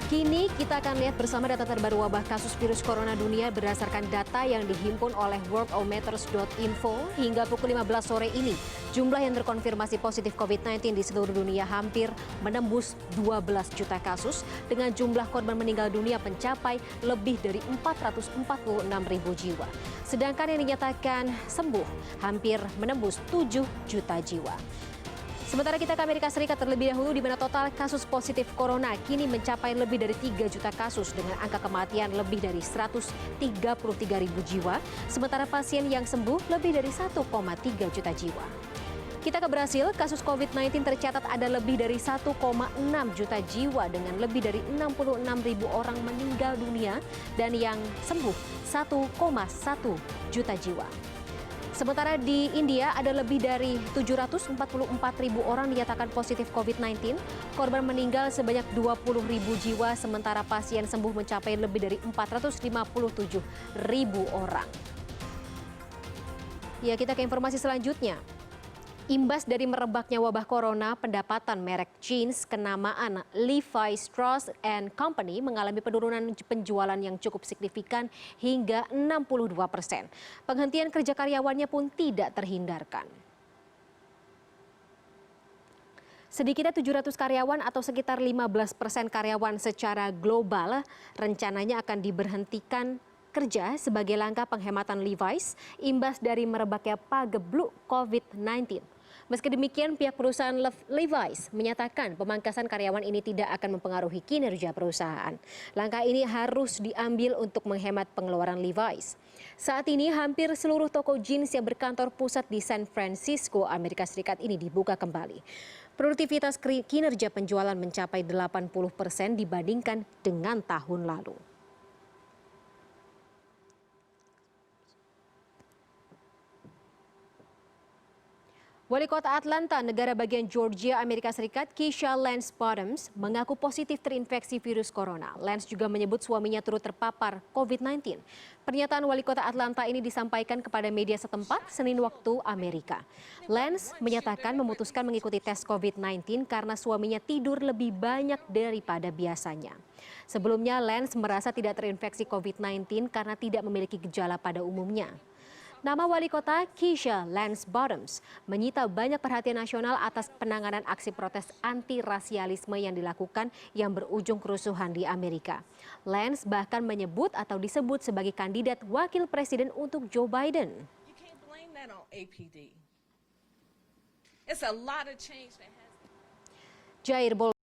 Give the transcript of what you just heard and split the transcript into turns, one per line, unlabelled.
Kini kita akan lihat bersama data terbaru wabah kasus virus corona dunia berdasarkan data yang dihimpun oleh worldometers.info hingga pukul 15 sore ini. Jumlah yang terkonfirmasi positif COVID-19 di seluruh dunia hampir menembus 12 juta kasus dengan jumlah korban meninggal dunia mencapai lebih dari 446 ribu jiwa. Sedangkan yang dinyatakan sembuh hampir menembus 7 juta jiwa. Sementara kita ke Amerika Serikat terlebih dahulu, di mana total kasus positif corona kini mencapai lebih dari 3 juta kasus dengan angka kematian lebih dari 133 ribu jiwa, sementara pasien yang sembuh lebih dari 1,3 juta jiwa. Kita ke Brasil, kasus COVID-19 tercatat ada lebih dari 1,6 juta jiwa dengan lebih dari 66 ribu orang meninggal dunia dan yang sembuh 1,1 juta jiwa. Sementara di India ada lebih dari 744 ribu orang dinyatakan positif COVID-19. Korban meninggal sebanyak 20 ribu jiwa, sementara pasien sembuh mencapai lebih dari 457 ribu orang. Ya, kita ke informasi selanjutnya. Imbas dari merebaknya wabah corona, pendapatan merek jeans kenamaan Levi Strauss & Company mengalami penurunan penjualan yang cukup signifikan hingga 62%. Penghentian kerja karyawannya pun tidak terhindarkan. Sedikitnya 700 karyawan atau sekitar 15% karyawan secara global rencananya akan diberhentikan kerja sebagai langkah penghematan Levi's imbas dari merebaknya pagebluk COVID-19. Meski demikian, pihak perusahaan Levi's menyatakan pemangkasan karyawan ini tidak akan mempengaruhi kinerja perusahaan. Langkah ini harus diambil untuk menghemat pengeluaran Levi's. Saat ini hampir seluruh toko jeans yang berkantor pusat di San Francisco, Amerika Serikat ini dibuka kembali. Produktivitas kinerja penjualan mencapai 80% dibandingkan dengan tahun lalu. Wali kota Atlanta, negara bagian Georgia, Amerika Serikat, Keisha Lance Bottoms, mengaku positif terinfeksi virus corona. Lance juga menyebut suaminya turut terpapar COVID-19. Pernyataan wali kota Atlanta ini disampaikan kepada media setempat Senin waktu Amerika. Lance menyatakan memutuskan mengikuti tes COVID-19 karena suaminya tidur lebih banyak daripada biasanya. Sebelumnya, Lance merasa tidak terinfeksi COVID-19 karena tidak memiliki gejala pada umumnya. Nama wali kota Keisha Lance Bottoms menyita banyak perhatian nasional atas penanganan aksi protes anti-rasialisme yang dilakukan yang berujung kerusuhan di Amerika. Lance bahkan menyebut atau disebut sebagai kandidat wakil presiden untuk Joe Biden. Jair